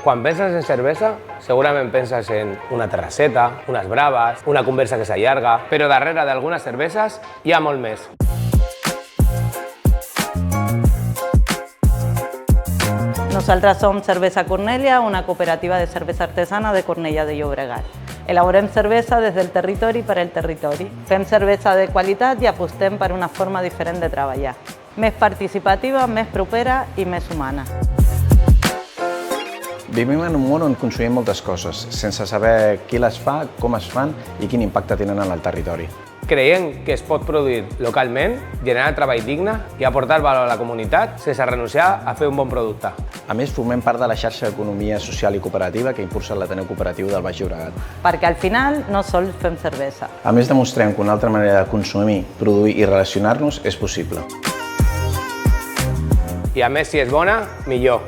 Quan penses en cervesa, segurament penses en una terrasseta, unes braves, una conversa que s'allarga, però darrere d'algunes cerveses hi ha molt més. Nosaltres som Cervesa Cornèlia, una cooperativa de cervesa artesana de Cornellà de Llobregat. Elaborem cervesa des del territori per al territori. Fem cervesa de qualitat i apostem per una forma diferent de treballar. Més participativa, més propera i més humana. Vivim en un món on consumim moltes coses, sense saber qui les fa, com es fan i quin impacte tenen en el territori. Creiem que es pot produir localment, generar treball digne i aportar valor a la comunitat sense renunciar a fer un bon producte. A més, formem part de la xarxa d'economia social i cooperativa que impulsa l'Ateneu Cooperatiu del Baix Llobregat. Perquè al final no sols fem cervesa. A més, demostrem que una altra manera de consumir, produir i relacionar-nos és possible. I a més, si és bona, millor.